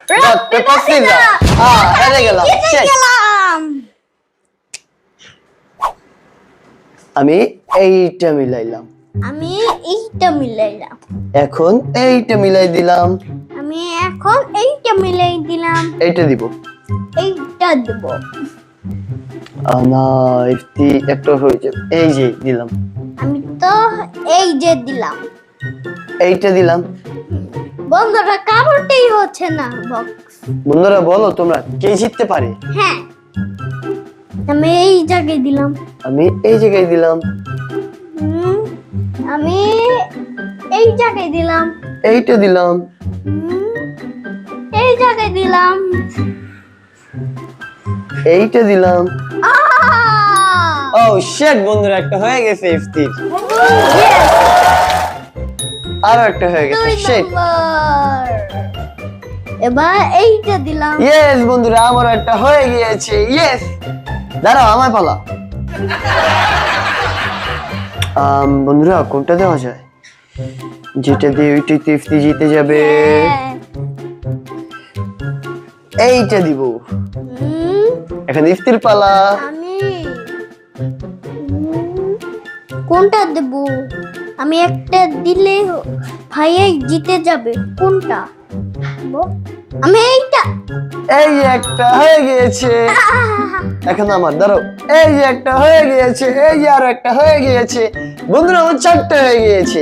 Rock paper scissor. হেরে গেলাম। আমি এইটা মিলাইলাম, আমি এইটা মিলাইলাম, এখন এইটা মিলাই দিলাম, আমি এখন এইটা মিলাই দিলাম, এইটা দিব। এইটা দেব। না, ইফতি একটা হয়ে যাবে। এই যে দিলাম, আমি তো এই যে দিলাম। এইটা দিলাম। বন্ধুরা কারোরটাই হচ্ছে না বক্স। বন্ধুরা বলো তোমরা কে জিততে পারে? হ্যাঁ, আমি এই জায়গায় দিলাম, আমি এই জায়গায় দিলাম, আমি এই জায়গায় দিলাম, এইটা দিলাম, এই জায়গায় দিলাম, এইটা দিলাম। আহ! ও শিট, বন্ধুরা একটা হয়ে গেছে ইফতির, Yes! আরো একটা হয়ে গেছে। দুই শিট। নম্বর। এবার এইটা দিলাম। ইয়েস বন্ধুরা, আমার একটা হয়ে গিয়েছে। ইয়েস, দাঁড়াও আমার পালা। বন্ধুরা কোনটা দেওয়া যায়? যেটা দিয়ে ওইটাতে ইফতি জিতে যাবে। হ্যাঁ। এইটা দিব। হুম, এখন ইফতির পালা। আমি কোনটা দেব? আমি একটা দিলে ভাইয়াই জিতে যাবে। কোনটা দেব? আমি এইটা। এই যে একটা হয়ে গিয়েছে। এখন আমার, দাঁড়াও। এই যে একটা হয়ে গিয়েছে, এই যে আরো একটা হয়ে গিয়েছে। বন্ধুরা আমার 4টা হয়ে গিয়েছে।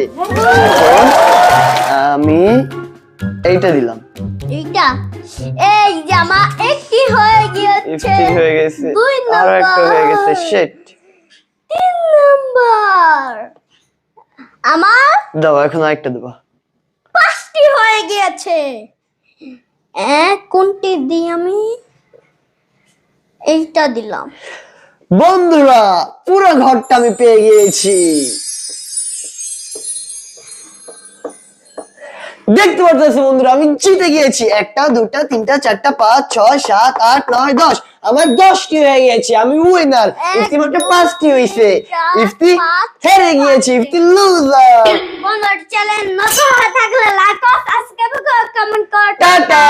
এখন আমি এইটা দিলাম, এইটা। এই যে আমার একটি হয়ে গিয়েছে। ইফতি হয়ে গেছে, দুই আরো একটা হয়ে গেছে। নম্বর। শিট। 3 নাম্বার। আমার দাও, এখন আরেকটা দেবো। 5টি হয়ে গিয়েছে। কোনটি দিই আমি? এইটা দিলাম। বন্ধুরা পুরো ঘরটা আমি পেয়ে গিয়েছি। দেখতে পাচ্ছ বন্ধুরা, আমি জিতে গিয়েছি। 1টা 2টা 3টা 4টা 5 6 7 8 9 10। আমার 10টি হয়ে গেছে। আমি উইনার। ইফতি মাত্র 5টি হইছে। ইফতি হেরে গিয়েছে। ইফতি লুজার। বন্ধুরা চ্যানেল নতুন হয়ে থাকলে লাইক ও সাবস্ক্রাইব করো, কমেন্ট করো। টাটা।